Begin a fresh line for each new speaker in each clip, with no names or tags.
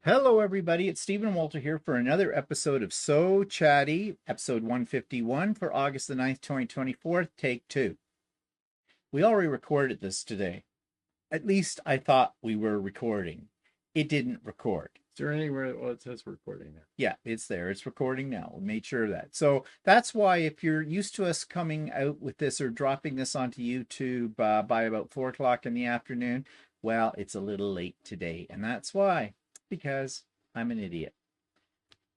Hello, everybody. It's Stephen and Walter here for another episode of So Chatty, episode 151 for August the 9th, 2024, take two. We already recorded this today. At least I thought we were recording. It didn't record.
Is there anywhere it says recording there?
Yeah, it's there. It's recording now. We made sure of that. So that's why if you're used to us coming out with this or dropping this onto YouTube by about 4 o'clock in the afternoon, well, it's a little late today. And that's why, because I'm an idiot.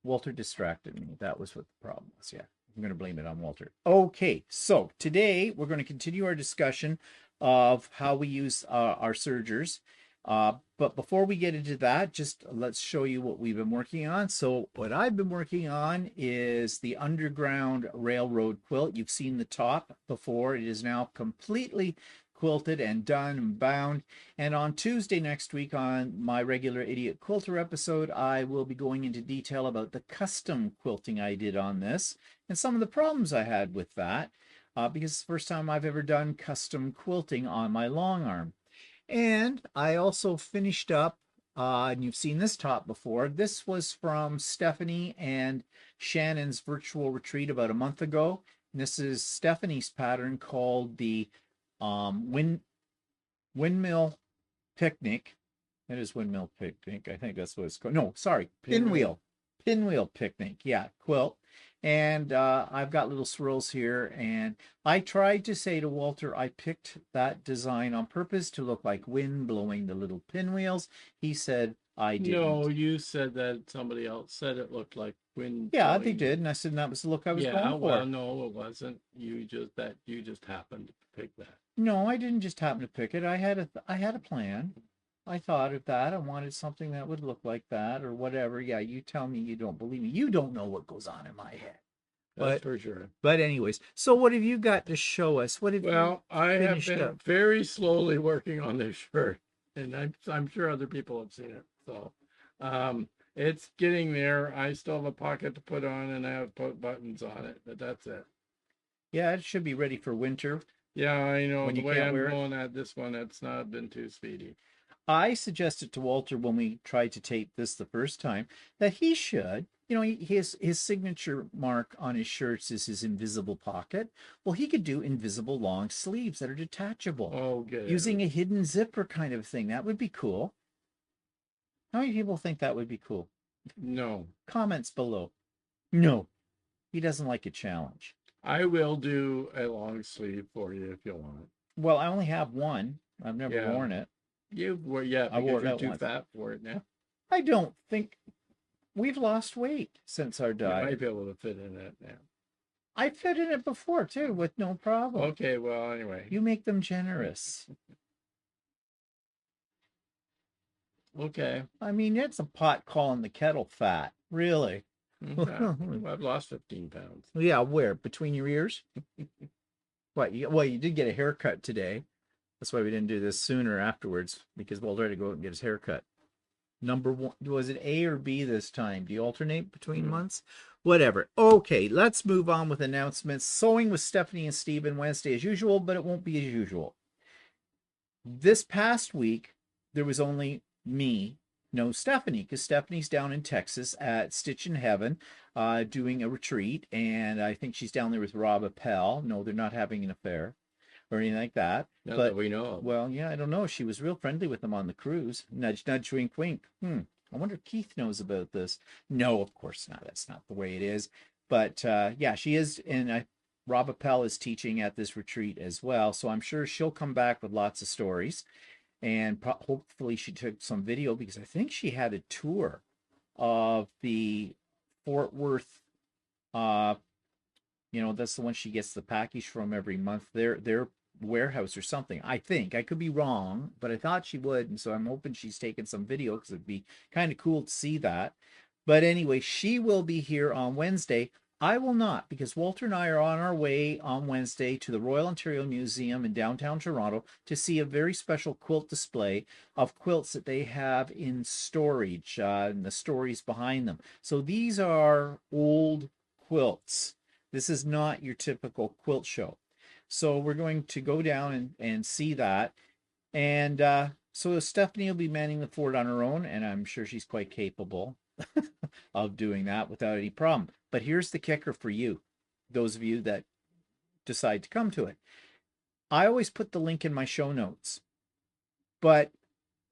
Walter distracted me. That was what the problem was. Yeah, I'm going to blame it on Walter. Okay, so today we're going to continue our discussion of how we use our sergers. But before we get into that, just let's show you what we've been working on. So what I've been working on is the Underground Railroad quilt. You've seen the top before. It is now completely quilted and done and bound. And on Tuesday next week on my regular Idiot Quilter episode, I will be going into detail about the custom quilting I did on this and some of the problems I had with that because it's the first time I've ever done custom quilting on my long arm. And I also finished up, and you've seen this top before. This was from Stephanie and Shannon's virtual retreat about a month ago. And this is Stephanie's pattern called the Windmill Picnic. It is Windmill Picnic. I think that's what it's called. No, sorry, Pinwheel. Pinwheel Picnic. Yeah, quilt. And I've got little swirls here. And I tried to say to Walter, I picked that design on purpose to look like wind blowing the little pinwheels. He said, I didn't.
No, you said that somebody else said it looked like wind.
Yeah, they did. And I said, that was the look I was going for.
Well, no, it wasn't. You just happened to pick that.
No, I didn't just happen to pick it. I had a plan. I thought of that. I wanted something that would look like that or whatever. Yeah, you tell me you don't believe me. You don't know what goes on in my head.
That's for sure.
But anyways, so what have you got to show us? What have
I have been very slowly working on this shirt, and I'm sure other people have seen it. So it's getting there. I still have a pocket to put on, and I have put buttons on it, but that's it.
Yeah, it should be ready for winter.
Yeah, I know. The way I'm going at this one, it's not been too speedy.
I suggested to Walter when we tried to tape this the first time that he should, his signature mark on his shirts is his invisible pocket. Well, he could do invisible long sleeves that are detachable.
Oh, good.
Using a hidden zipper kind of thing. That would be cool. How many people think that would be cool?
No.
Comments below. No. He doesn't like a challenge.
I will do a long sleeve for you if you want.
Well, I only have one. I've never worn it.
You wore, because I wore you're too fat for it now.
I don't think we've lost weight since our diet.
You might be able to fit in it now.
I fit in it before too, with no problem.
Okay, well, anyway.
You make them generous.
Okay.
I mean, it's a pot calling the kettle fat, really.
I've lost 15 pounds.
Yeah, where? Between your ears? What? Well, you did get a haircut today. That's why we didn't do this sooner afterwards, because Walter had to go out and get his hair cut. Number one, was it A or B this time? Do you alternate between months? Whatever. Okay, let's move on with announcements. Sewing with Stephanie and Stephen Wednesday as usual, but it won't be as usual. This past week, there was only me, no Stephanie, because Stephanie's down in Texas at Stitch in Heaven doing a retreat, and I think she's down there with Rob Appel. No, they're not having an affair or anything like that.
Not that we know of.
Well, yeah, I don't know. She was real friendly with them on the cruise. Nudge, nudge, wink, wink. I wonder if Keith knows about this. No, of course not. That's not the way it is. But yeah, she is. And Rob Appel is teaching at this retreat as well. So I'm sure she'll come back with lots of stories. And hopefully she took some video, because I think she had a tour of the Fort Worth, that's the one she gets the package from every month. Their warehouse or something. I think. I could be wrong, but I thought she would. And so I'm hoping she's taken some video, because it'd be kind of cool to see that. But anyway, she will be here on Wednesday. I will not, because Walter and I are on our way on Wednesday to the Royal Ontario Museum in downtown Toronto to see a very special quilt display of quilts that they have in storage and the stories behind them. So these are old quilts. This is not your typical quilt show. So we're going to go down and see that. And So Stephanie will be manning the fort on her own, and I'm sure she's quite capable of doing that without any problem. But here's the kicker for you, those of you that decide to come to it. I always put the link in my show notes, but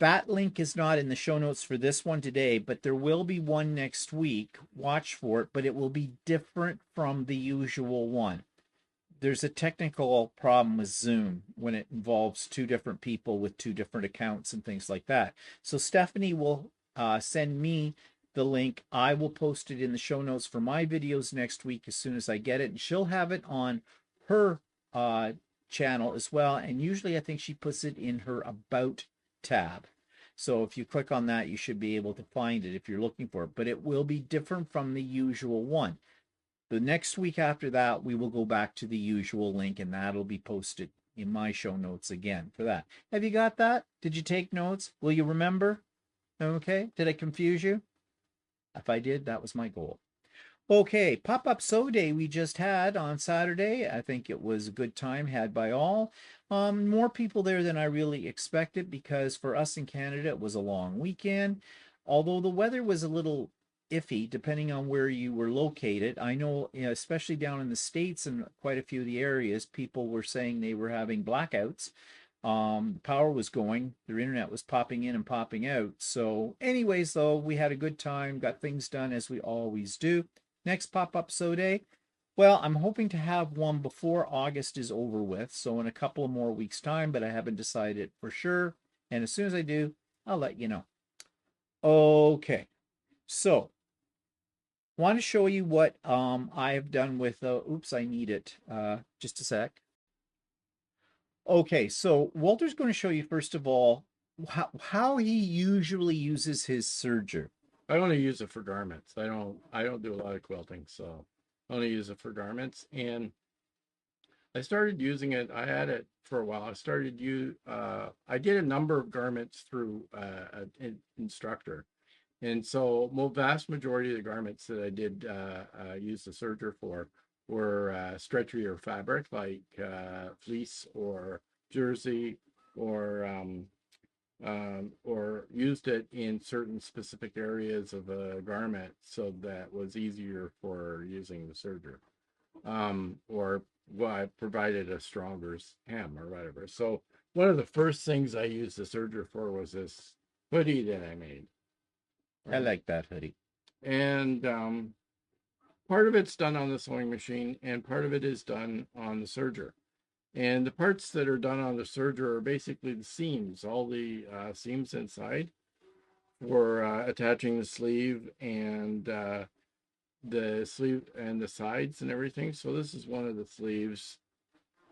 that link is not in the show notes for this one today, but there will be one next week. Watch for it, but it will be different from the usual one. There's a technical problem with Zoom when it involves two different people with two different accounts and things like that. So Stephanie will send me the link. I will post it in the show notes for my videos next week as soon as I get it. And she'll have it on her channel as well. And usually I think she puts it in her About tab. So if you click on that, you should be able to find it if you're looking for it. But it will be different from the usual one. The next week after that, we will go back to the usual link, and that'll be posted in my show notes again for that. Have you got that? Did you take notes? Will you remember? Okay. Did I confuse you? If I did, that was my goal. Okay, pop-up sew day we just had on Saturday. I think it was a good time had by all. More people there than I really expected because for us in Canada, it was a long weekend. Although the weather was a little iffy depending on where you were located. I know, especially down in the States and quite a few of the areas, people were saying they were having blackouts. Power was going, their internet was popping in and popping out. So anyways, though, we had a good time, got things done as we always do. Next pop-up sew day, well, I'm hoping to have one before August is over with, so in a couple of more weeks' time, but I haven't decided for sure. And as soon as I do, I'll let you know. Okay, so want to show you what I have done with, oops, I need it, just a sec. Okay, so Walter's going to show you, first of all, how he usually uses his serger.
I only use it for garments. I don't do a lot of quilting, so I only use it for garments. And I started using it. I had it for a while. I did a number of garments through an instructor. And so vast majority of the garments that I did use the serger for were stretchier fabric like fleece or jersey or used it in certain specific areas of a garment so that was easier for using the serger. Or I provided a stronger hem or whatever. So one of the first things I used the serger for was this hoodie that I made.
I like that hoodie.
And part of it's done on the sewing machine and part of it is done on the serger. And the parts that are done on the serger are basically the seams, all the seams inside for attaching the sleeve and the sides and everything. So this is one of the sleeves,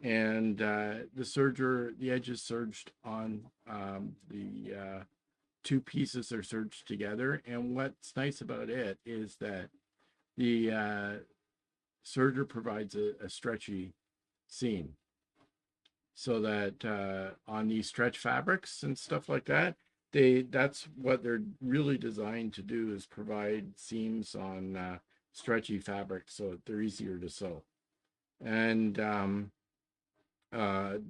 and the serger, the edges serged on the two pieces are serged together. And what's nice about it is that the serger provides a stretchy seam, so that on these stretch fabrics and stuff like that, that's what they're really designed to do, is provide seams on stretchy fabric so they're easier to sew. And that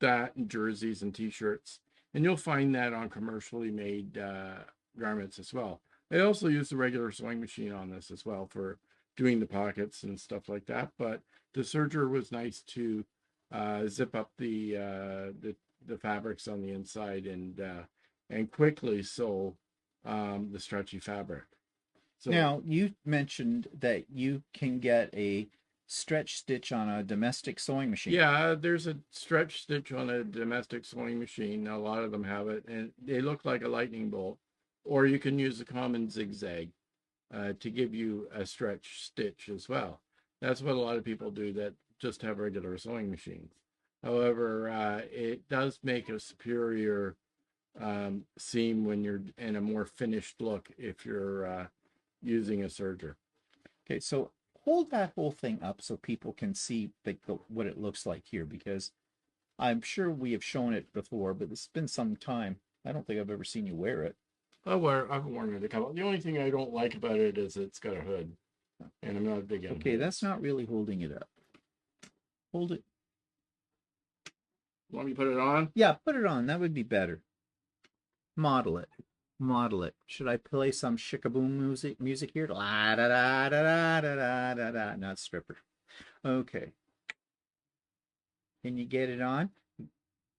and jerseys and t-shirts, and you'll find that on commercially made garments as well. I also use the regular sewing machine on this as well for doing the pockets and stuff like that, but the serger was nice to zip up the fabrics on the inside and quickly sew the stretchy fabric.
So now, you mentioned that you can get a stretch stitch on a domestic sewing machine.
Yeah, there's a stretch stitch on a domestic sewing machine. A lot of them have it, and they look like a lightning bolt. Or you can use a common zigzag to give you a stretch stitch as well. That's what a lot of people do that just have regular sewing machines. However, it does make a superior seam when you're in a more finished look if you're using a serger.
Okay, so hold that whole thing up so people can see what it looks like here, because I'm sure we have shown it before, but it's been some time. I don't think I've ever seen you wear it.
I've worn it a couple. The only thing I don't like about it is it's got a hood, and I'm not big on
Okay,
hoods.
that's not really holding it up. Hold it.
Want me to put it on?
Yeah, put it on. That would be better. Model it. Model it. Should I play some shikaboom music here? La da da da da da da da. Not stripper. Okay. Can you get it on?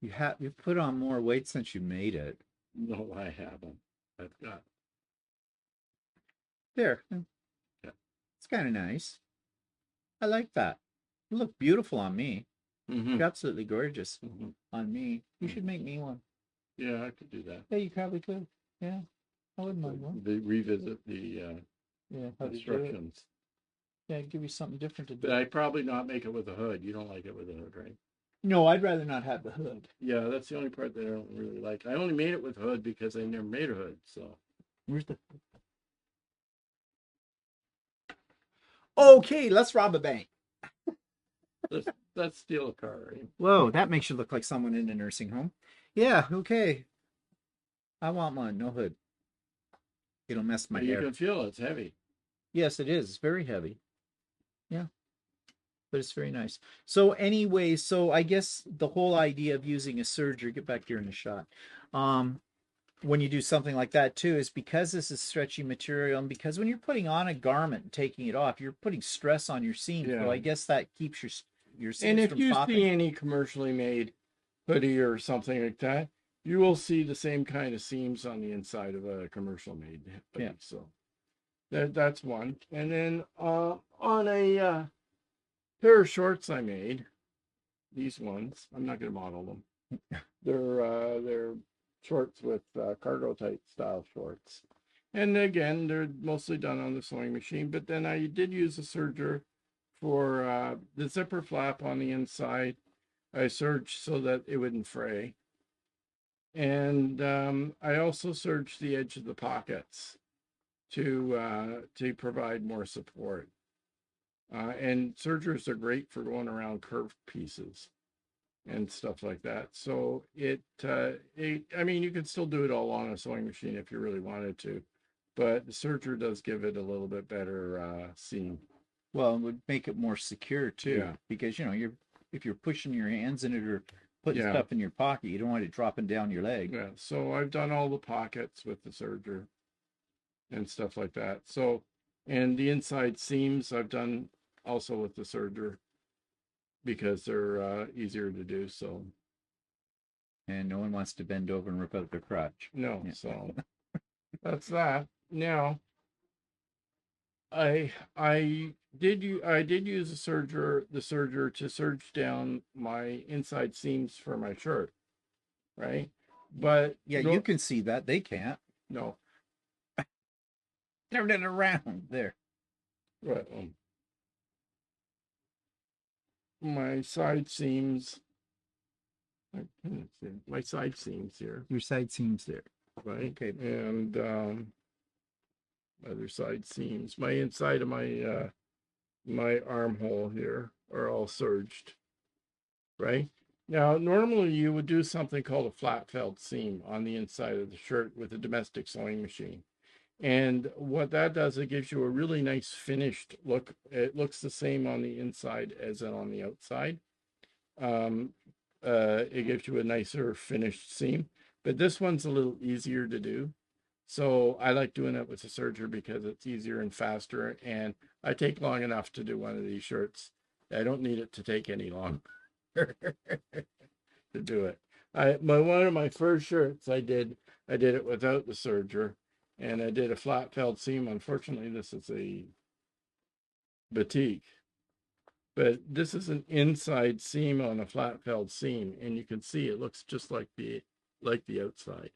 You've put on more weight since you made it.
No, I haven't. I've got.
There.
Yeah.
It's kind of nice. I like that. You look beautiful on me.
Mm-hmm.
Absolutely gorgeous
Mm-hmm.
on me. You should make me one.
Yeah, I could do that.
Yeah, you probably could. Yeah, I wouldn't mind one.
Revisit the
Yeah, how to do it.
instructions.
Yeah, give you something different to do.
But I'd probably not make it with a hood. You don't like it with a hood, right?
No, I'd rather not have the hood.
Yeah, that's the only part that I don't really like. I only made it with hood because I never made a hood. So
Where's the? Okay, let's rob a bank.
let's steal a car, right?
Whoa, that makes you look like someone in a nursing home. Yeah, okay. I want one, no hood. It'll mess my
You
hair.
can feel it's heavy.
Yes, it is. It's very heavy. Yeah, but it's very nice. So anyway, so I guess the whole idea of using a serger, get back here in the shot, when you do something like that too, is because this is stretchy material, and because when you're putting on a garment and taking it off, you're putting stress on your seam.
Yeah.
So I guess that keeps your seams
And if
from
you
popping.
see any commercially made hoodie or something like that, you will see the same kind of seams on the inside of a commercial made hoodie.
Yeah.
So that's one. And then on a pair of shorts I made, these ones, I'm not going to model them. They're shorts with cargo tight style shorts. And again, they're mostly done on the sewing machine, but then I did use a serger for the zipper flap on the inside. I serged so that it wouldn't fray. And I also serged the edge of the pockets to provide more support. And sergers are great for going around curved pieces and stuff like that. So I mean, you can still do it all on a sewing machine if you really wanted to, but the serger does give it a little bit better seam.
Well, it would make it more secure too,
Yeah.
because if you're pushing your hands in it or putting
Yeah.
stuff in your pocket, you don't want it dropping down your leg.
Yeah. So I've done all the pockets with the serger and stuff like that. So, and the inside seams I've done also with the serger because they're easier to do. So,
And no one wants to bend over and rip out their crotch.
no,
Yeah.
so that's that. Now, I did use the serger to serge down my inside seams for my shirt, right? But
Yeah, you can see that. They can't.
no.
Turn it around there.
Right. My side seams. My side seams here,
Your side seams there.
right?
Okay.
And other side seams. My inside of my my armhole here are all serged, right? Now, normally you would do something called a flat felt seam on the inside of the shirt with a domestic sewing machine. And what that does, it gives you a really nice finished look. It looks the same on the inside as on the outside. It gives you a nicer finished seam, but this one's a little easier to do. So I like doing it with a serger because it's easier and faster, and I take long enough to do one of these shirts. I don't need it to take any longer to do it. One of my first shirts I did it without the serger, and I did a flat felt seam. Unfortunately, this is a batik, but this is an inside seam on a flat felt seam, and you can see it looks just like the outside.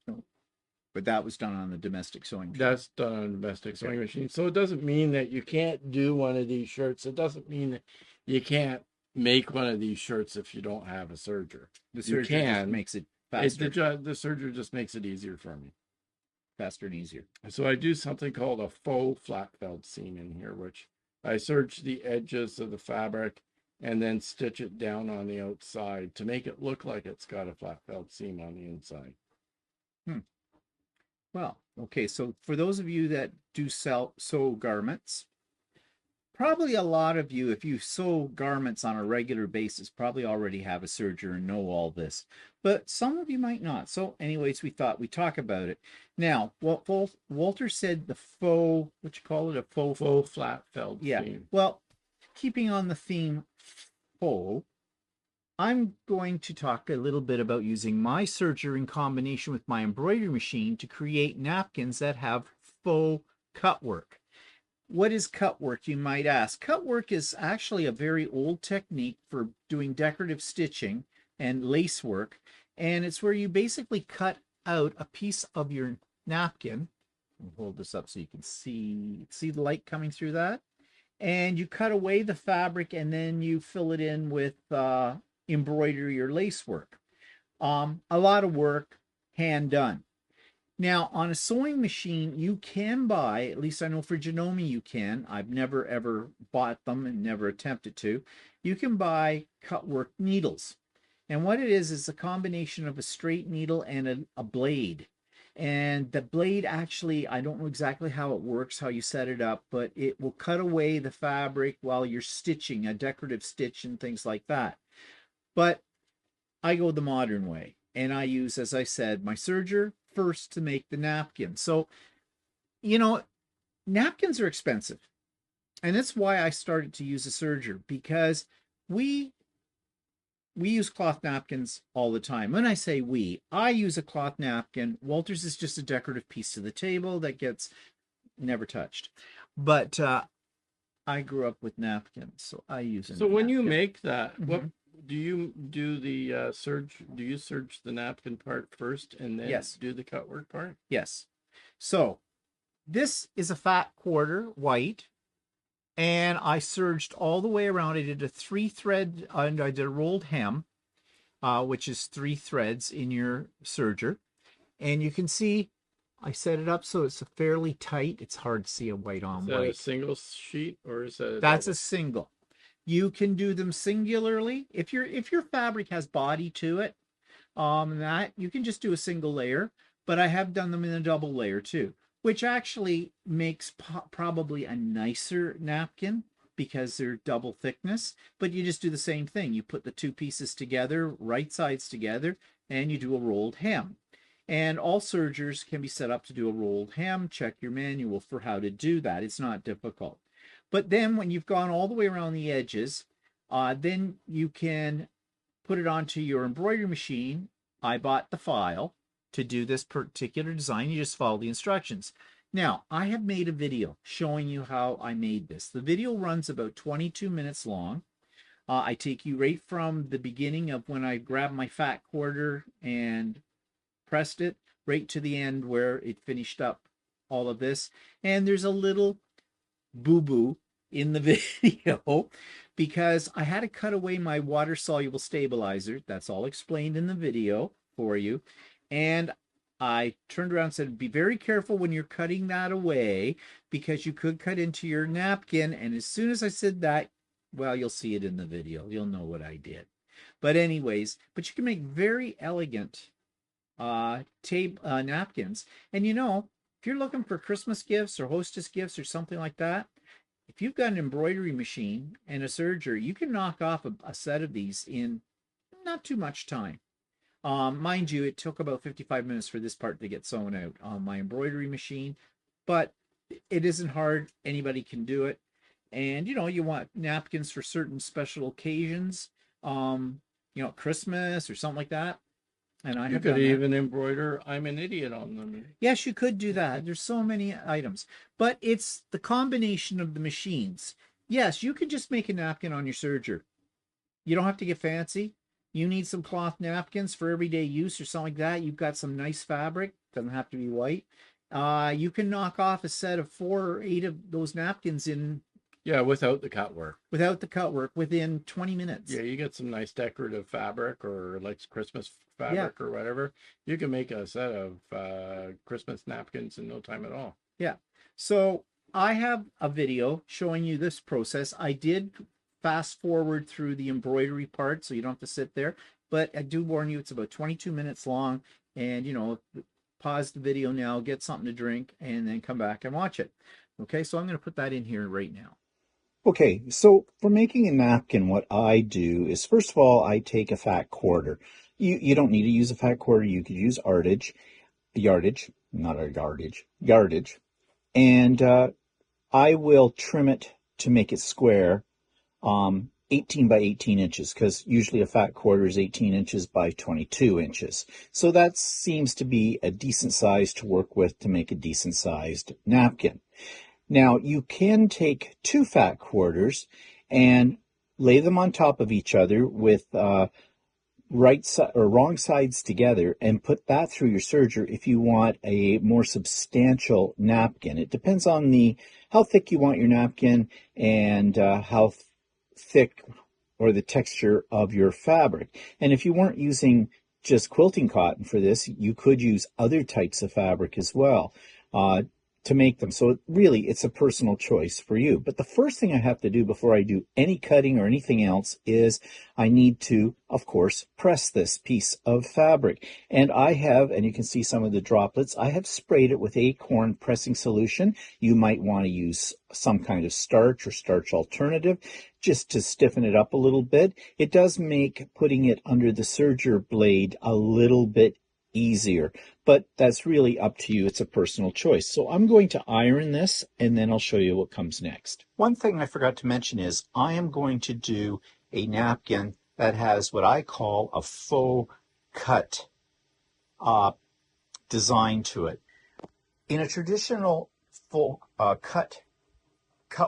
But that was done on the domestic sewing machine.
That's done on a domestic sewing machine. So it doesn't mean that you can't do one of these shirts. It doesn't mean that you can't make one of these shirts if you don't have a serger.
The serger just makes it faster.
The serger just makes it easier for me.
Faster and easier.
So I do something called a faux flat felt seam in here, which I serge the edges of the fabric and then stitch it down on the outside to make it look like it's got a flat felt seam on the inside.
Well, okay, so for those of you that do sew garments, probably a lot of you, if you sew garments on a regular basis, probably already have a serger and know all this. But some of you might not. So anyways, we thought we'd talk about it. Now, Walter said the faux, what you call it, a
faux flat felt
yeah.
seam.
Well, keeping on the theme faux, I'm going to talk a little bit about using my serger in combination with my embroidery machine to create napkins that have faux cut work. What is cut work, you might ask? Cut work is actually a very old technique for doing decorative stitching and lace work, and it's where you basically cut out a piece of your napkin. I'll hold this up so you can see the light coming through that. And you cut away the fabric and then you fill it in with embroidery or lace work. A lot of work, hand done. Now, on a sewing machine, you can buy, at least I know for Janome you can. I've never ever bought them and never attempted to. You can buy cut work needles. And what it is a combination of a straight needle and a blade. And the blade actually, I don't know exactly how it works, how you set it up, but it will cut away the fabric while you're stitching, a decorative stitch and things like that. But I go the modern way. And I use, as I said, my serger first to make the napkin. So, you know, napkins are expensive. And that's why I started to use a serger, because we use cloth napkins all the time. When I say we, I use a cloth napkin. Walter's is just a decorative piece to the table that gets never touched. But I grew up with napkins, so I use a
So when
napkin.
you make that, what do you do the serge? Do you serge the napkin part first and then do the cut work part?
Yes. So this is a fat quarter white, and I serged all the way around. I did a 3-thread, and I did a rolled hem, which is 3 threads in your serger. And you can see I set it up so it's a fairly tight. It's hard to see a white on white.
Is that a single sheet or is that
That's
double?
a single. You can do them singularly. If your fabric has body to it, that you can just do a single layer, but I have done them in a double layer too, which actually makes probably a nicer napkin because they're double thickness. But you just do the same thing. You put the 2 pieces together, right sides together, and you do a rolled hem. And all sergers can be set up to do a rolled hem. Check your manual for how to do that. It's not difficult. But then when you've gone all the way around the edges, then you can put it onto your embroidery machine. I bought the file to do this particular design. You just follow the instructions. Now, I have made a video showing you how I made this. The video runs about 22 minutes long. I take you right from the beginning of when I grabbed my fat quarter and pressed it, right to the end where it finished up all of this. And there's a little boo-boo in the video because I had to cut away my water-soluble stabilizer. That's all explained in the video for you. And I turned around and said, be very careful when you're cutting that away because you could cut into your napkin. And as soon as I said that, well, you'll see it in the video. You'll know what I did. But anyways, but you can make very elegant napkins. And you know, if you're looking for Christmas gifts or hostess gifts or something like that, if you've got an embroidery machine and a serger, you can knock off a set of these in not too much time. Mind you, it took about 55 minutes for this part to get sewn out on my embroidery machine, but it isn't hard. Anybody can do it. And, you know, you want napkins for certain special occasions, you know, Christmas or something like that. And I
You
have
could
done
even embroider "I'm an idiot" on them.
Yes, you could do that. There's so many items, but it's the combination of the machines. Yes, you can just make a napkin on your serger. You don't have to get fancy. You need some cloth napkins for everyday use or something like that. You've got some nice fabric. Doesn't have to be white. You can knock off a set of 4 or 8 of those napkins in.
Yeah, without the cut work.
Without the cut work, within 20 minutes.
Yeah, you get some nice decorative fabric or like Christmas fabric or whatever. You can make a set of Christmas napkins in no time at all.
Yeah. So I have a video showing you this process. I did fast forward through the embroidery part, so you don't have to sit there. But I do warn you, it's about 22 minutes long. And, you know, pause the video now, get something to drink, and then come back and watch it. Okay, so I'm going to put that in here right now. Okay, so for making a napkin, what I do is, first of all, I take a fat quarter. You don't need to use a fat quarter. You could use yardage, not a yardage. And I will trim it to make it square, 18 by 18 inches, because usually a fat quarter is 18 inches by 22 inches. So that seems to be a decent size to work with to make a decent sized napkin. Now, you can take two fat quarters and lay them on top of each other with right side or wrong sides together and put that through your serger if you want a more substantial napkin. It depends on how thick you want your napkin and how thick or the texture of your fabric. And if you weren't using just quilting cotton for this, you could use other types of fabric as well to make them. So really, it's a personal choice for you. But the first thing I have to do before I do any cutting or anything else is I need to, of course, press this piece of fabric. And I have, and you can see some of the droplets, I have sprayed it with acorn pressing solution. You might want to use some kind of starch or starch alternative just to stiffen it up a little bit. It does make putting it under the serger blade a little bit easier, but that's really up to you. It's a personal choice. So I'm going to iron this and then I'll show you what comes next. One thing I forgot to mention is I am going to do a napkin that has what I call a faux cut design to it. In a traditional full cut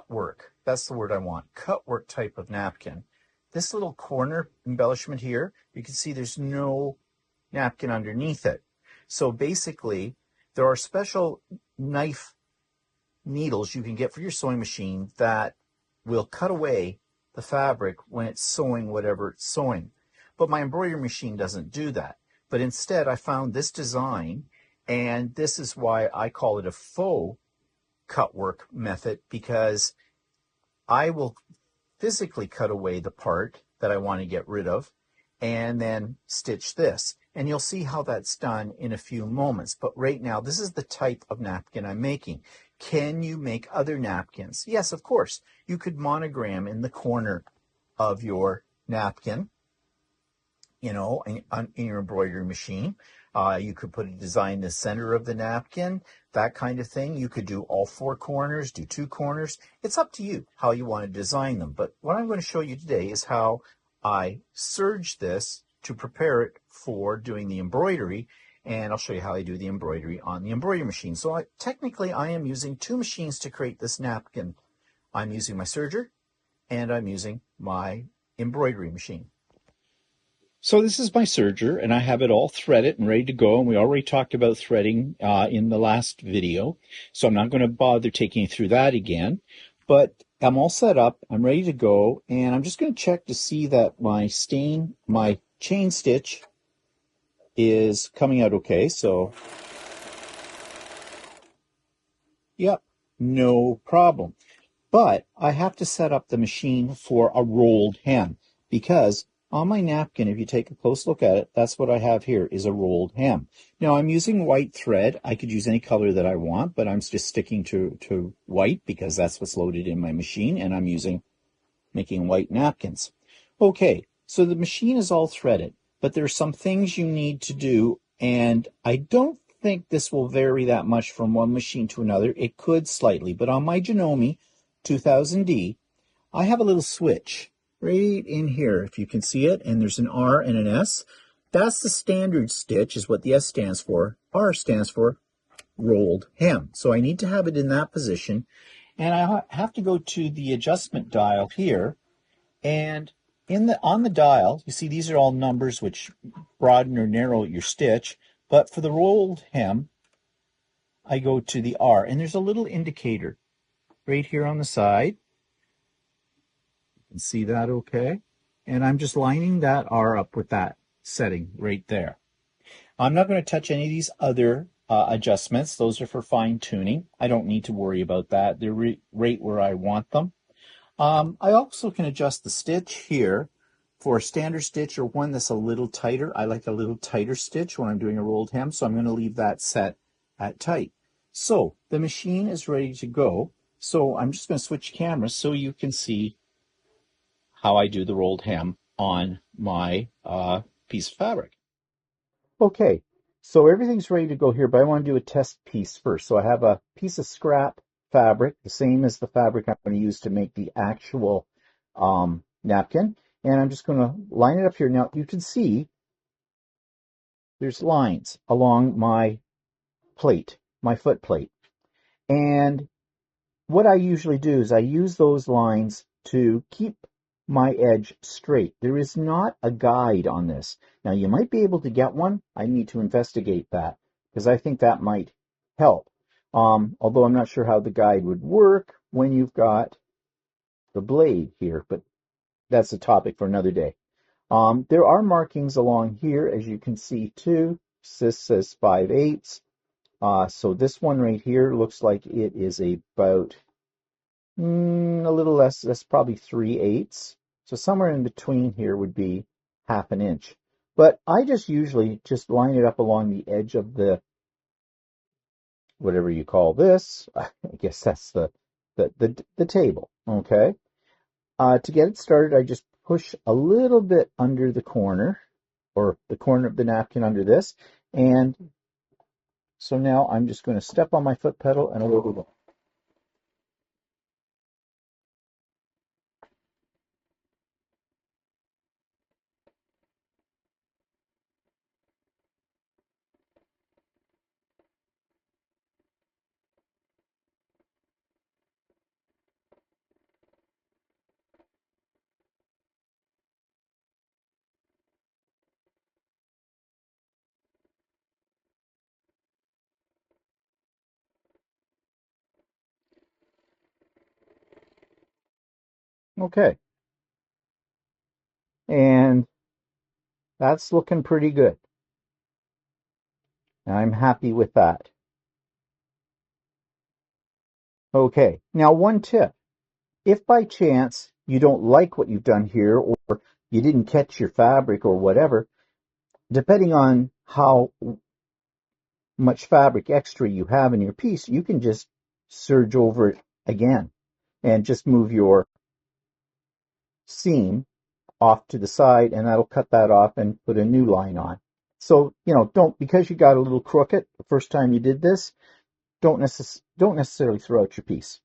work, that's the word I want, cut work type of napkin, this little corner embellishment here, you can see there's no napkin underneath it. So basically, there are special knife needles you can get for your sewing machine that will cut away the fabric when it's sewing whatever it's sewing. But my embroidery machine doesn't do that. But instead, I found this design, and this is why I call it a faux cut work method, because I will physically cut away the part that I want to get rid of and then stitch this. And you'll see how that's done in a few moments. But right now, this is the type of napkin I'm making. Can you make other napkins? Yes, of course. You could monogram in the corner of your napkin, in your embroidery machine. You could put a design in the center of the napkin, that kind of thing. You could do all four corners, do two corners. It's up to you how you want to design them. But what I'm going to show you today is how I serge this to prepare it for doing the embroidery, and I'll show you how I do the embroidery on the embroidery machine. So technically I am using two machines to create this napkin. I'm using my serger and I'm using my embroidery machine. So this is my serger, and I have it all threaded and ready to go, and we already talked about threading in the last video, so I'm not going to bother taking you through that again. But I'm all set up, I'm ready to go, and I'm just going to check to see that my chain stitch is coming out okay. So, yep, no problem. But I have to set up the machine for a rolled hem, because on my napkin, if you take a close look at it, that's what I have here, is a rolled hem. Now, I'm using white thread. I could use any color that I want, but I'm just sticking to white because that's what's loaded in my machine, and I'm making white napkins. Okay, so the machine is all threaded, but there are some things you need to do, and I don't think this will vary that much from one machine to another. It could slightly, but on my Janome 2000D, I have a little switch right in here, if you can see it, and there's an R and an S. That's the standard stitch, is what the S stands for. R stands for rolled hem. So I need to have it in that position, and I have to go to the adjustment dial here, and on the dial, you see these are all numbers which broaden or narrow your stitch, but for the rolled hem, I go to the R, and there's a little indicator right here on the side. See that okay? And I'm just lining that R up with that setting right there. I'm not going to touch any of these other adjustments. Those are for fine tuning. I don't need to worry about that. They're right where I want them. I also can adjust the stitch here for a standard stitch or one that's a little tighter. I like a little tighter stitch when I'm doing a rolled hem, so I'm going to leave that set at tight. So the machine is ready to go. So I'm just going to switch cameras so you can see how I do the rolled hem on my piece of fabric. Okay, so everything's ready to go here, but I want to do a test piece first. So I have a piece of scrap fabric, the same as the fabric I'm going to use to make the actual napkin. And I'm just going to line it up here. Now you can see there's lines along my plate, my foot plate. And what I usually do is I use those lines to keep my edge straight. There is not a guide on this. Now you might be able to get one. I need to investigate that because I think that might help. Although I'm not sure how the guide would work when you've got the blade here, but that's a topic for another day. There are markings along here, as you can see too. This says 5/8. So this one right here looks like it is about a little less. That's probably 3/8. So somewhere in between here would be 1/2 inch. But I just usually just line it up along the edge of the, whatever you call this. I guess that's the table. Okay. To get it started, I just push a little bit under the corner, or the corner of the napkin under this. And so now I'm just going to step on my foot pedal and away we go. Okay. And that's looking pretty good. I'm happy with that. Okay. Now, one tip. If by chance you don't like what you've done here, or you didn't catch your fabric or whatever, depending on how much fabric extra you have in your piece, you can just serge over it again and just move your seam off to the side, and that'll cut that off and put a new line on. So, don't, because you got a little crooked the first time you did this, don't necessarily throw out your piece.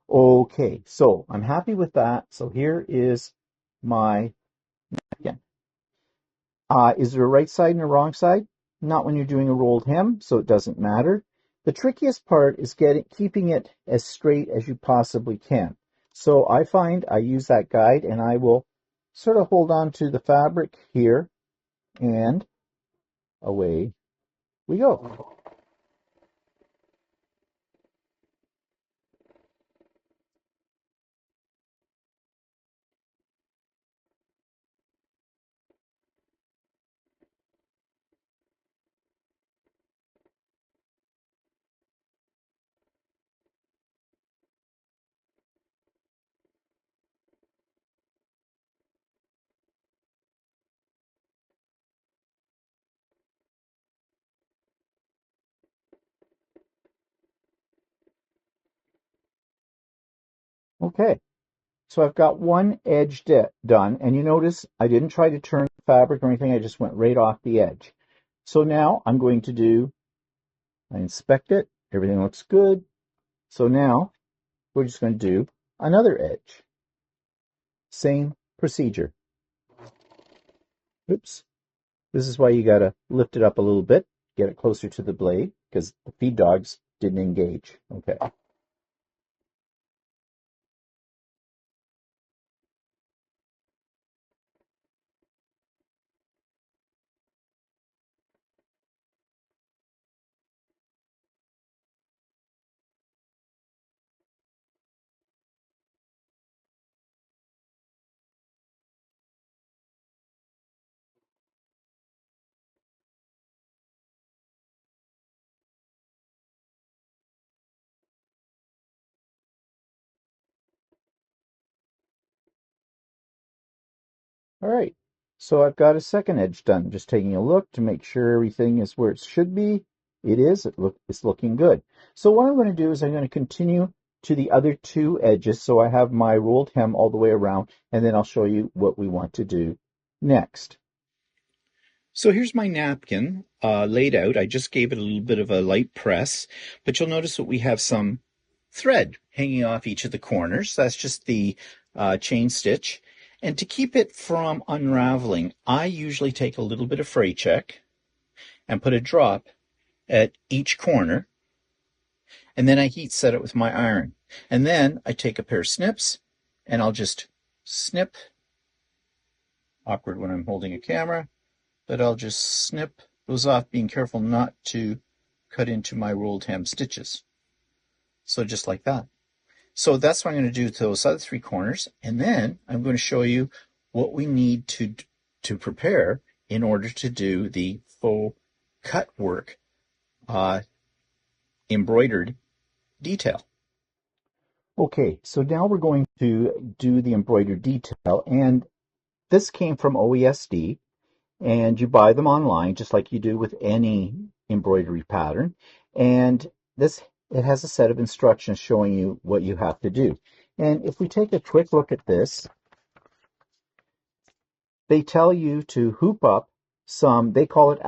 Okay, so I'm happy with that. So here is my napkin. Is there a right side and a wrong side? Not when you're doing a rolled hem, so it doesn't matter. The trickiest part is keeping it as straight as you possibly can. So I find I use that guide, and I will sort of hold on to the fabric here, and away we go. Okay, so I've got one edge done, and you notice I didn't try to turn the fabric or anything. I just went right off the edge. So now I'm going to I inspect it. Everything looks good. So now we're just going to do another edge. Same procedure. Oops. This is why you got to lift it up a little bit, get it closer to the blade, because the feed dogs didn't engage. Okay. All right. So I've got a second edge done. Just taking a look to make sure everything is where it should be. It is. It's looking good. So what I'm going to do is I'm going to continue to the other two edges. So I have my rolled hem all the way around, and then I'll show you what we want to do next. So here's my napkin laid out. I just gave it a little bit of a light press, but you'll notice that we have some thread hanging off each of the corners. That's just the chain stitch. And to keep it from unraveling, I usually take a little bit of fray check and put a drop at each corner, and then I heat set it with my iron. And then I take a pair of snips, and I'll just snip. Awkward when I'm holding a camera, but I'll just snip those off, being careful not to cut into my rolled hem stitches. So just like that. So that's what I'm going to do to those other three corners, and then I'm going to show you what we need to prepare in order to do the faux cut work embroidered detail. Okay, so now we're going to do the embroidered detail, and this came from OESD, and you buy them online just like you do with any embroidery pattern, and it has a set of instructions showing you what you have to do. And if we take a quick look at this, they tell you to hoop up some, they call it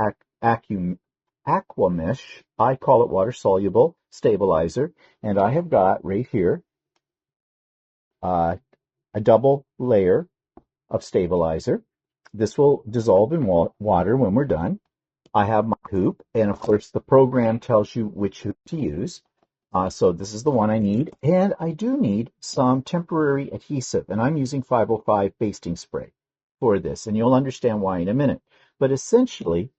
aquamesh, I call it water soluble stabilizer, and I have got right here a double layer of stabilizer. This will dissolve in water when we're done. I have my hoop, and of course the program tells you which hoop to use. So this is the one I need, and I do need some temporary adhesive, and I'm using 505 basting spray for this, and you'll understand why in a minute. But essentially,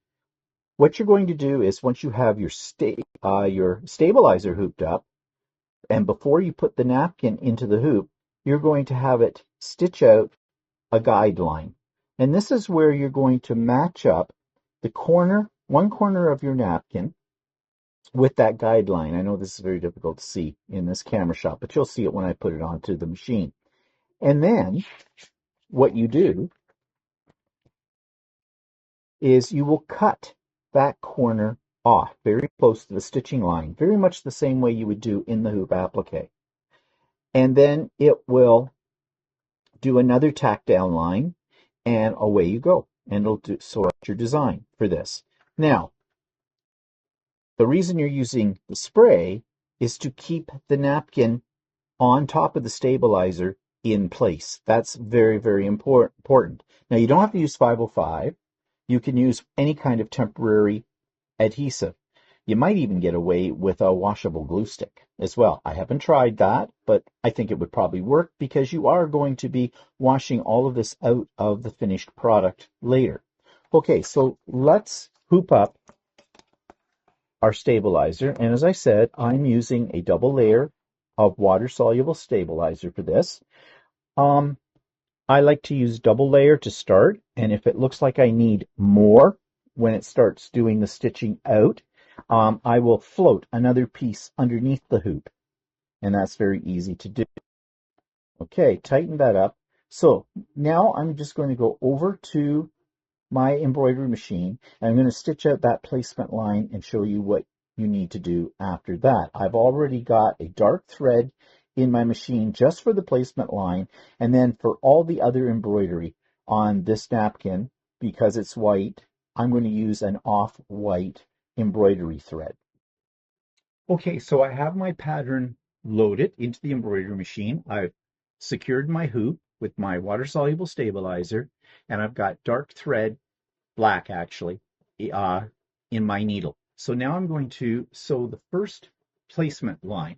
what you're going to do is once you have your stabilizer hooped up, and before you put the napkin into the hoop, you're going to have it stitch out a guideline. And this is where you're going to match up the one corner of your napkin with that guideline. I know this is very difficult to see in this camera shot, but you'll see it when I put it onto the machine. And then what you do is you will cut that corner off very close to the stitching line, very much the same way you would do in the hoop applique. And then it will do another tack down line, and away you go. And it'll select your design for this. Now, the reason you're using the spray is to keep the napkin on top of the stabilizer in place. That's very, very important. Now, you don't have to use 505. You can use any kind of temporary adhesive. You might even get away with a washable glue stick as well. I haven't tried that, but I think it would probably work because you are going to be washing all of this out of the finished product later. Okay, so let's hoop up our stabilizer. And as I said, I'm using a double layer of water-soluble stabilizer for this. I like to use double layer to start, and if it looks like I need more when it starts doing the stitching out, I will float another piece underneath the hoop, and that's very easy to do. Okay, tighten that up. So now I'm just going to go over to my embroidery machine, and I'm going to stitch out that placement line and show you what you need to do after that. I've already got a dark thread in my machine just for the placement line, and then for all the other embroidery on this napkin, because it's white, I'm going to use an off-white embroidery thread. Okay, so I have my pattern loaded into the embroidery machine. I've secured my hoop with my water-soluble stabilizer, and I've got dark thread, black actually, in my needle. So now I'm going to sew the first placement line.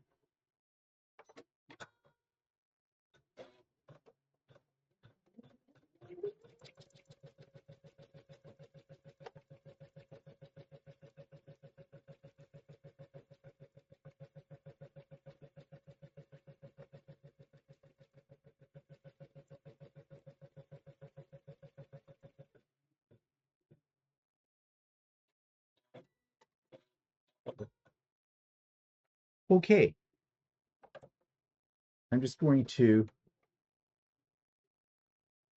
Okay, I'm just going to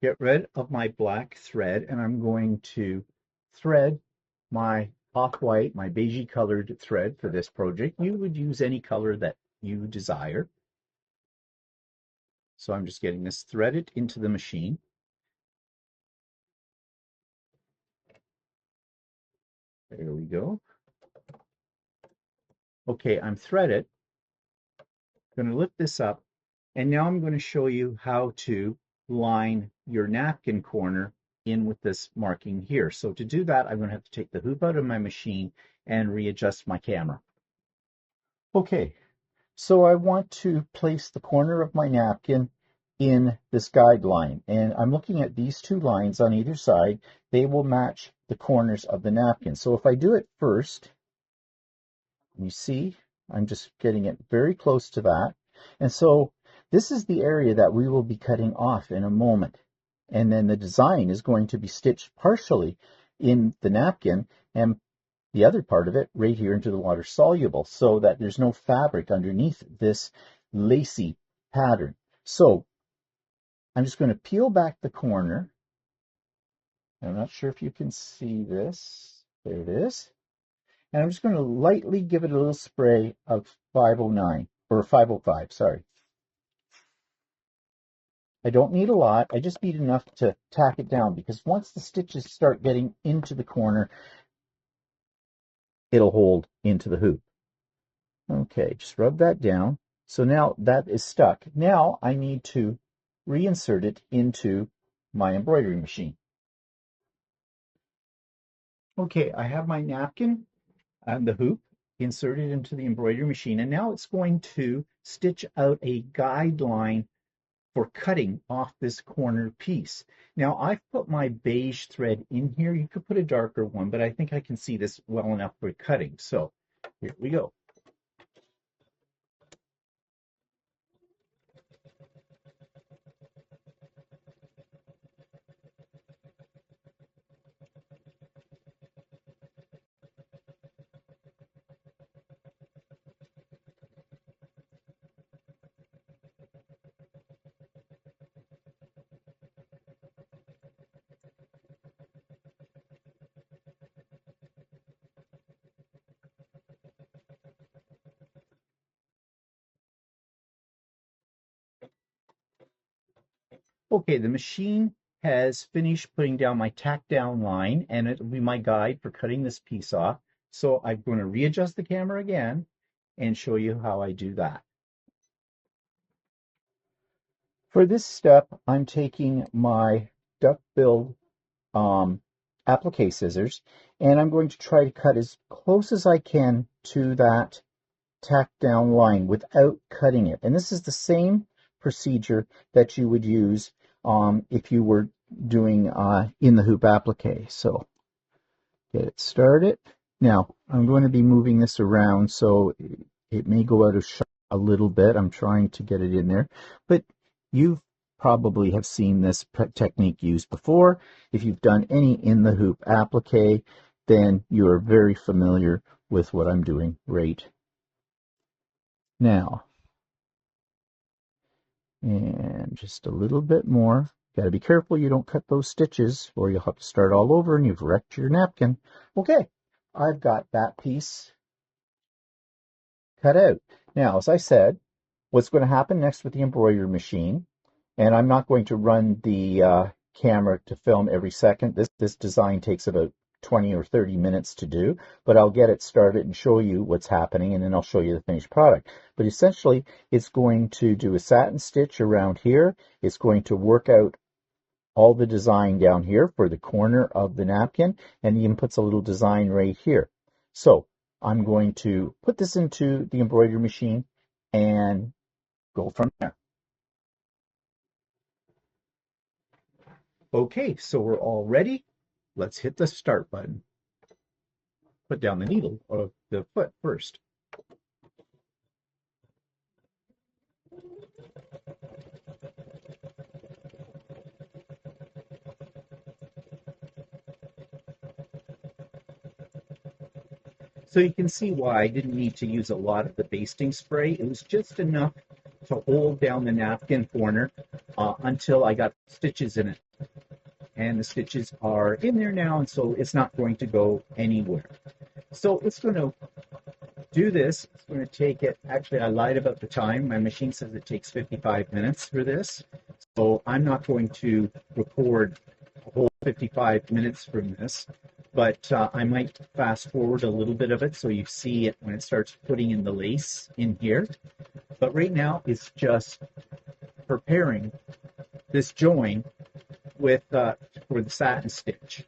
get rid of my black thread, and I'm going to thread my off-white, my beigey colored thread for this project. You would use any color that you desire. So I'm just getting this threaded into the machine. There we go. Okay, I'm threaded. I'm going to lift this up, and now I'm going to show you how to line your napkin corner in with this marking here. So to do that, I'm going to have to take the hoop out of my machine and readjust my camera. Okay, so I want to place the corner of my napkin in this guideline, and I'm looking at these two lines on either side. They will match the corners of the napkin. So if I do it first, you see, I'm just getting it very close to that. And so this is the area that we will be cutting off in a moment. And then the design is going to be stitched partially in the napkin and the other part of it right here into the water soluble, so that there's no fabric underneath this lacy pattern. So I'm just going to peel back the corner. I'm not sure if you can see this. There it is. And I'm just going to lightly give it a little spray of 509 or 505, sorry. I don't need a lot. I just need enough to tack it down, because once the stitches start getting into the corner, it'll hold into the hoop. Okay, just rub that down. So now that is stuck. Now I need to reinsert it into my embroidery machine. Okay, I have my napkin and the hoop inserted into the embroidery machine, and now it's going to stitch out a guideline for cutting off this corner piece. Now I've put my beige thread in here. You could put a darker one, but I think I can see this well enough for cutting. So here we go. Okay, the machine has finished putting down my tack down line, and it'll be my guide for cutting this piece off. So I'm going to readjust the camera again and show you how I do that. For this step, I'm taking my duck-billed applique scissors, and I'm going to try to cut as close as I can to that tack down line without cutting it. And this is the same procedure that you would use if you were doing in the hoop applique. So get it started. Now I'm going to be moving this around, so it may go out of shot a little bit. I'm trying to get it in there, but you probably have seen this technique used before. If you've done any in the hoop applique, then you are very familiar with what I'm doing right now. And just a little bit more. Got to be careful you don't cut those stitches, or you'll have to start all over and you've wrecked your napkin. Okay, I've got that piece cut out. Now, as I said, what's going to happen next with the embroidery machine, and I'm not going to run the camera to film every second. This design takes about 20 or 30 minutes to do, but I'll get it started and show you what's happening, and then I'll show you the finished product. But essentially, it's going to do a satin stitch around here. It's going to work out all the design down here for the corner of the napkin, and even puts a little design right here. So I'm going to put this into the embroidery machine and go from there. Okay, so we're all ready. Let's hit the start button. Put down the needle of the foot first. So you can see why I didn't need to use a lot of the basting spray. It was just enough to hold down the napkin corner until I got stitches in it. And the stitches are in there now, and so it's not going to go anywhere. So it's going to do this, it's going to take it, actually I lied about the time. My machine says it takes 55 minutes for this. So I'm not going to record a whole 55 minutes from this, but I might fast forward a little bit of it so you see it when it starts putting in the lace in here. But right now it's just preparing this join with for the satin stitch.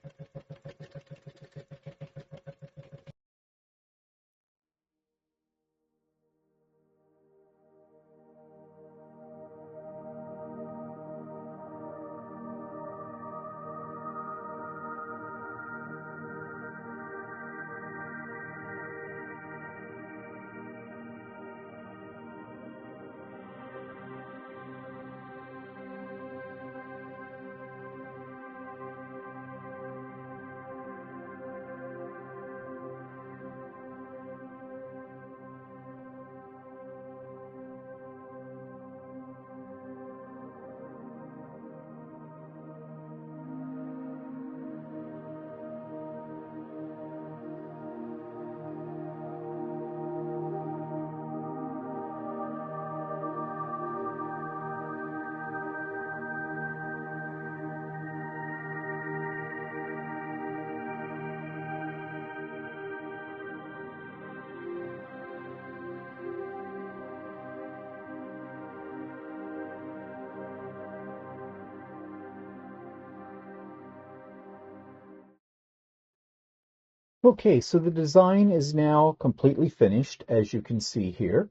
Okay, so the design is now completely finished, as you can see here.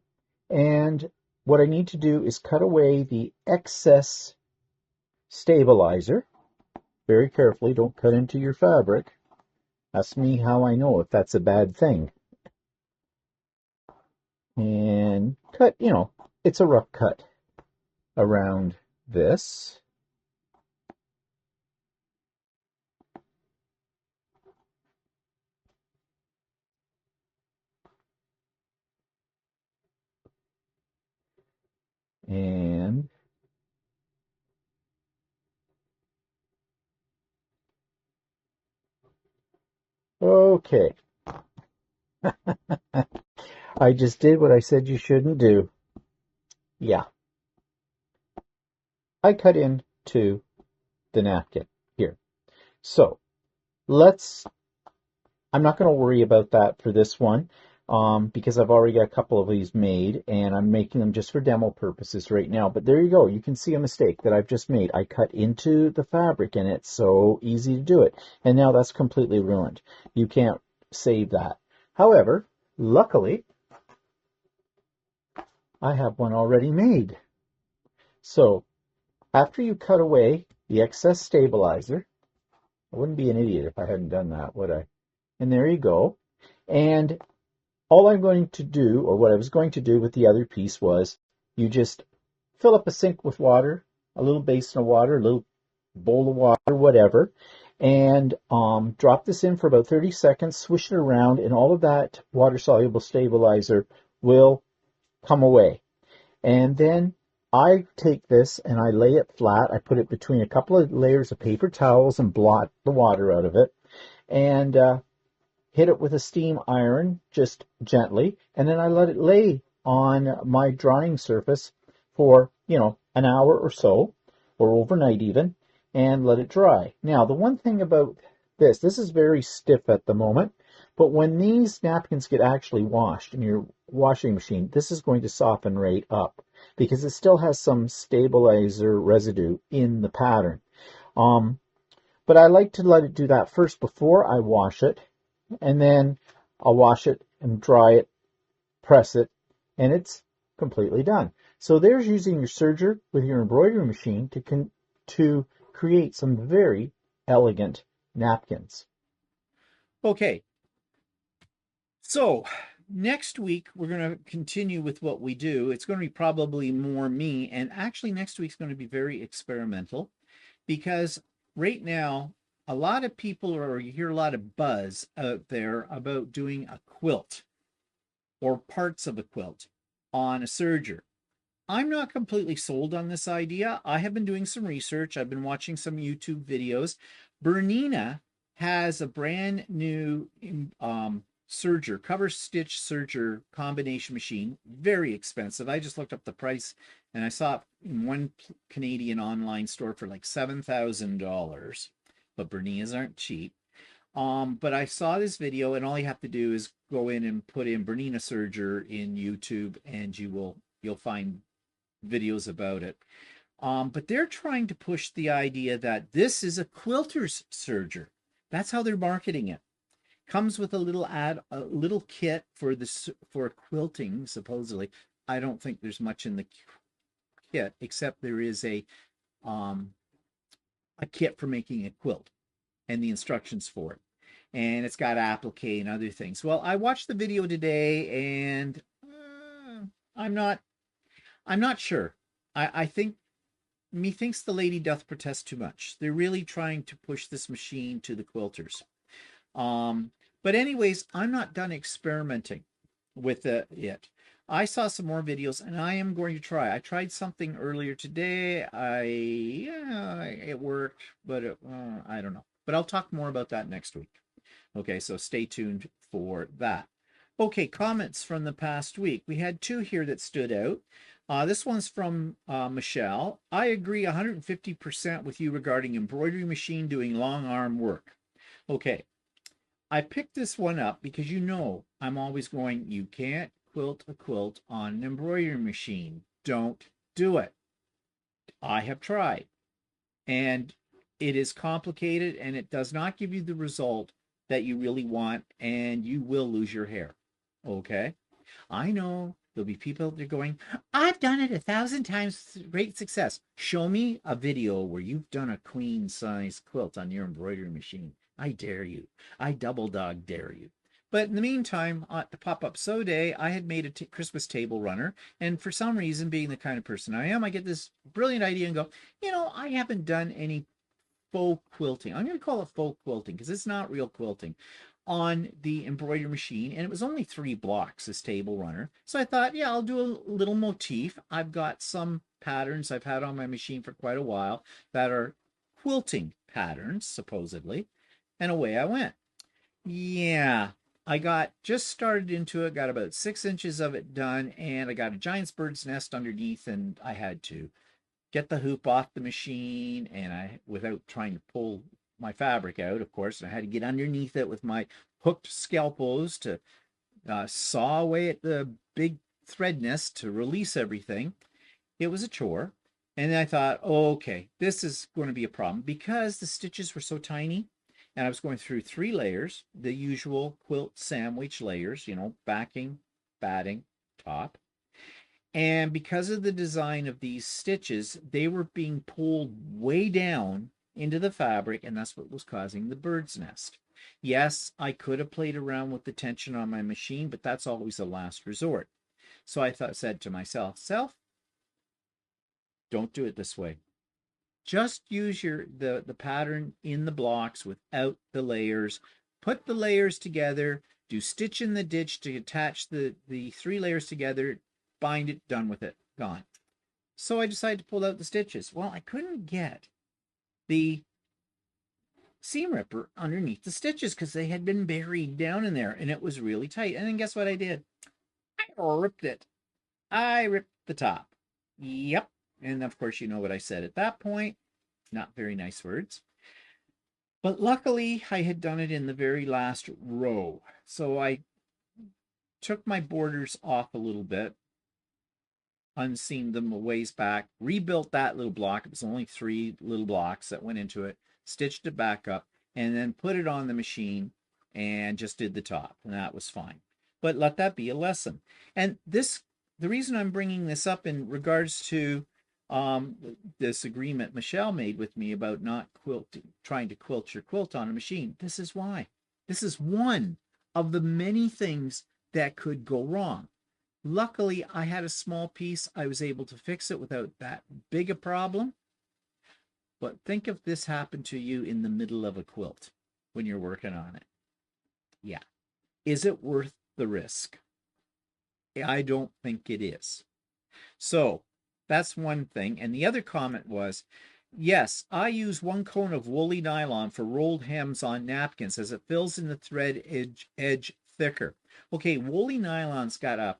And what I need to do is cut away the excess stabilizer. Very carefully, don't cut into your fabric. Ask me how I know if that's a bad thing. And cut, it's a rough cut around this. And okay. I just did what I said you shouldn't do. Yeah. I cut into the napkin here. So I'm not going to worry about that for this one because I've already got a couple of these made and I'm making them just for demo purposes right now. But there you go. You can see a mistake that I've just made. I cut into the fabric and it's so easy to do it. And now that's completely ruined. You can't save that. However, luckily, I have one already made. So after you cut away the excess stabilizer, I wouldn't be an idiot if I hadn't done that, would I? And there you go. And all I'm going to do, or what I was going to do with the other piece was, you just fill up a sink with water, a little basin of water, a little bowl of water, whatever, and drop this in for about 30 seconds, swish it around, and all of that water-soluble stabilizer will come away. And then I take this and I lay it flat. I put it between a couple of layers of paper towels and blot the water out of it. And hit it with a steam iron just gently, and then I let it lay on my drying surface for, an hour or so, or overnight even, and let it dry. Now, the one thing about this is very stiff at the moment, but when these napkins get actually washed in your washing machine, this is going to soften right up because it still has some stabilizer residue in the pattern. But I like to let it do that first before I wash it, and then I'll wash it and dry it, press it, and it's completely done. So there's using your serger with your embroidery machine to create some very elegant napkins. Okay, so next week we're going to continue with what we do. It's going to be probably more me, and actually next week's going to be very experimental because right now a lot of people, or you hear a lot of buzz out there about doing a quilt or parts of a quilt on a serger. I'm not completely sold on this idea. I have been doing some research. I've been watching some YouTube videos. Bernina has a brand new Serger, cover stitch Serger combination machine. Very expensive. I just looked up the price and I saw it in one Canadian online store for like $7,000. But Bernias aren't cheap. But I saw this video, and all you have to do is go in and put in Bernina Serger in YouTube, and you'll find videos about it. But they're trying to push the idea that this is a quilter's serger. That's how they're marketing it. Comes with a little kit for quilting, supposedly. I don't think there's much in the kit, except there is a kit for making a quilt and the instructions for it. And it's got applique and other things. Well, I watched the video today, and I'm not sure. I think methinks the lady doth protest too much. They're really trying to push this machine to the quilters. But anyways, I'm not done experimenting with it. I saw some more videos, and I am going to try. I tried something earlier today. It worked, but I don't know. But I'll talk more about that next week. Okay, so stay tuned for that. Okay, comments from the past week. We had two here that stood out. This one's from Michelle. I agree 150% with you regarding embroidery machine doing long arm work. Okay, I picked this one up because I'm always going, you can't quilt a quilt on an embroidery machine. Don't do it. I have tried. And it is complicated, and it does not give you the result that you really want, and you will lose your hair. Okay? I know there'll be people that are going, I've done it 1,000 times, great success. Show me a video where you've done a queen size quilt on your embroidery machine. I dare you. I double dog dare you. But in the meantime, at the pop-up sew day, I had made a Christmas table runner, and for some reason, being the kind of person I am, I get this brilliant idea and go, I haven't done any faux quilting. I'm going to call it faux quilting because it's not real quilting on the embroidery machine, and it was only 3 blocks, this table runner. So I thought, yeah, I'll do a little motif. I've got some patterns I've had on my machine for quite a while that are quilting patterns, supposedly, and away I went. Yeah, I got just started into it, got about 6 inches of it done, and I got a giant's bird's nest underneath, and I had to get the hoop off the machine, and without trying to pull my fabric out, of course, and I had to get underneath it with my hooked scalpels to saw away at the big thread nest to release everything. It was a chore. And then I thought, oh, okay, this is going to be a problem because the stitches were so tiny. And I was going through 3 layers, the usual quilt sandwich layers, backing, batting, top. And because of the design of these stitches, they were being pulled way down into the fabric, and that's what was causing the bird's nest. Yes, I could have played around with the tension on my machine, but that's always a last resort. So I said to myself, don't do it this way. Just use the pattern in the blocks without the layers. Put the layers together, do stitch in the ditch to attach the 3 layers together, bind it, done with it, gone. So I decided to pull out the stitches. Well, I couldn't get the seam ripper underneath the stitches because they had been buried down in there, and it was really tight. And then guess what I did? I ripped it. I ripped the top. Yep. And of course, you know what I said at that point. Not very nice words. But luckily, I had done it in the very last row. So I took my borders off a little bit, unseamed them a ways back, rebuilt that little block. It was only 3 little blocks that went into it, stitched it back up, and then put it on the machine and just did the top. And that was fine. But let that be a lesson. And the reason I'm bringing this up in regards to this agreement Michelle made with me about not trying to quilt your quilt on a machine. This is why. This is one of the many things that could go wrong. Luckily, I had a small piece. I was able to fix it without that big a problem. But think if this happened to you in the middle of a quilt when you're working on it. Yeah. Is it worth the risk? I don't think it is. So that's one thing. And the other comment was, yes, I use 1 cone of woolly nylon for rolled hems on napkins as it fills in the thread edge thicker. Okay, woolly nylon's got a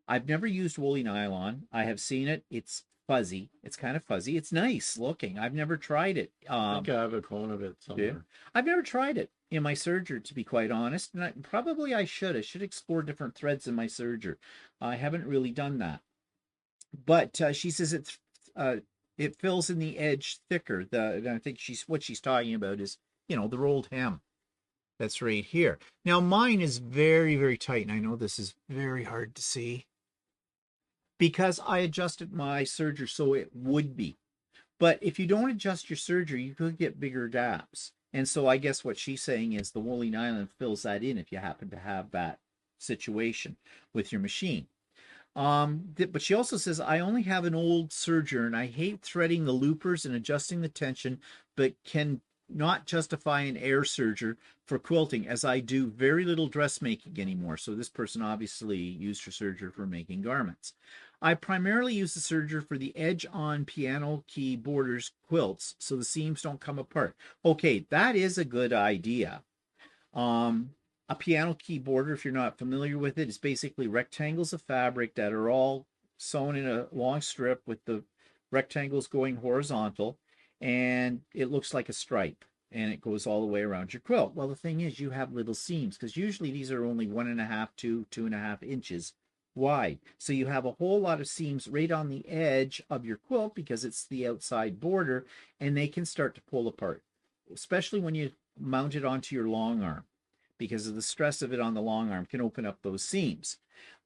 I've never used woolly nylon. I have seen it. It's fuzzy. It's kind of fuzzy. It's nice looking. I've never tried it.
I think I have a clone of it
Yeah.
somewhere.
I've never tried it in my serger, to be quite honest. And probably I should. I should explore different threads in my serger. I haven't really done that. But she says it fills in the edge thicker. And I think what she's talking about is, the rolled hem. That's right here. Now mine is very, very tight, and I know this is very hard to see because I adjusted my serger so it would be. But if you don't adjust your serger, you could get bigger gaps. And so I guess what she's saying is the woolly nylon fills that in if you happen to have that situation with your machine. But she also says, I only have an old serger and I hate threading the loopers and adjusting the tension, but can not justify an air serger for quilting as I do very little dressmaking anymore. So this person obviously used her serger for making garments. I primarily use the serger for the edge-on piano key borders quilts so the seams don't come apart. Okay, that is a good idea. A piano key border, if you're not familiar with it, is basically rectangles of fabric that are all sewn in a long strip with the rectangles going horizontal, and it looks like a stripe, and it goes all the way around your quilt. Well, the thing is, you have little seams because usually these are only 1.5 to 2.5 inches wide. So you have a whole lot of seams right on the edge of your quilt because it's the outside border, and they can start to pull apart, especially when you mount it onto your long arm, because of the stress of it on the long arm can open up those seams.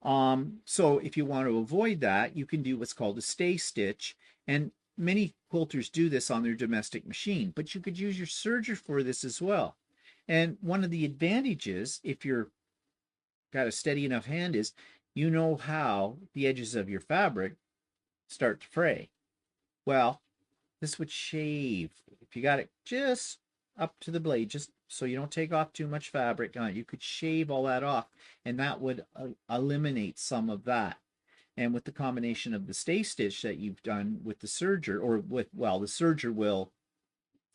So if you want to avoid that, you can do what's called a stay stitch, and many quilters do this on their domestic machine, but you could use your serger for this as well. And one of the advantages, if you're got a steady enough hand, is you know how the edges of your fabric start to fray. Well, this would shave, if you got it just up to the blade, just so you don't take off too much fabric on it, you could shave all that off, and that would eliminate some of that. And with the combination of the stay stitch that you've done with the serger, or with, well, the serger will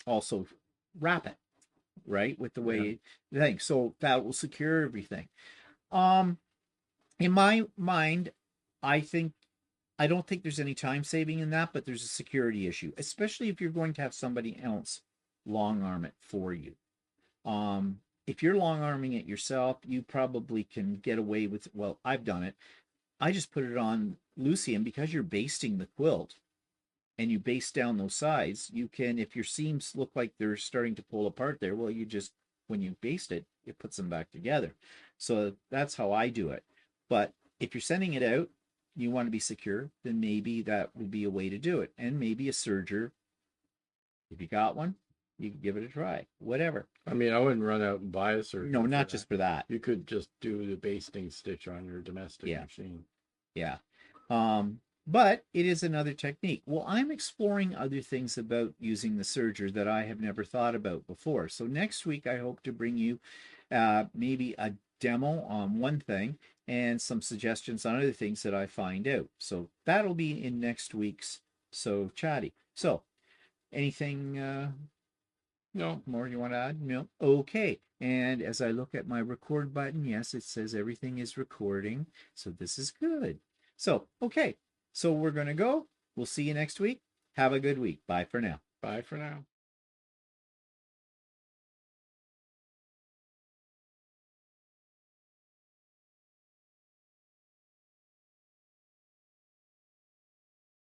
also wrap it, right, with the way you think. So that will secure everything. In my mind, I think I don't think there's any time saving in that, but there's a security issue, especially if you're going to have somebody else long arm it for you. If you're long arming it yourself, you probably can get away with, well, I've done it. I just put it on Lucy, and because you're basting the quilt and you baste down those sides, you can, if your seams look like they're starting to pull apart there, well, you just, when you baste it, it puts them back together. So that's how I do it. But if you're sending it out, you want to be secure, then maybe that would be a way to do it. And maybe a serger, if you got one, you can give it a try. Whatever.
I mean, I wouldn't run out and buy a serger.
No, not just for that.
You could just do the basting stitch on your domestic machine.
Yeah. But it is another technique. Well, I'm exploring other things about using the serger that I have never thought about before. So next week, I hope to bring you maybe a demo on one thing and some suggestions on other things that I find out. So that'll be in next week's So Chatty. So anything
no
more you want to add? No. Okay. And as I look at my record button, yes, it says everything is recording. So this is good. So, okay. So we're going to go. We'll see you next week. Have a good week. Bye for now.
Bye for now.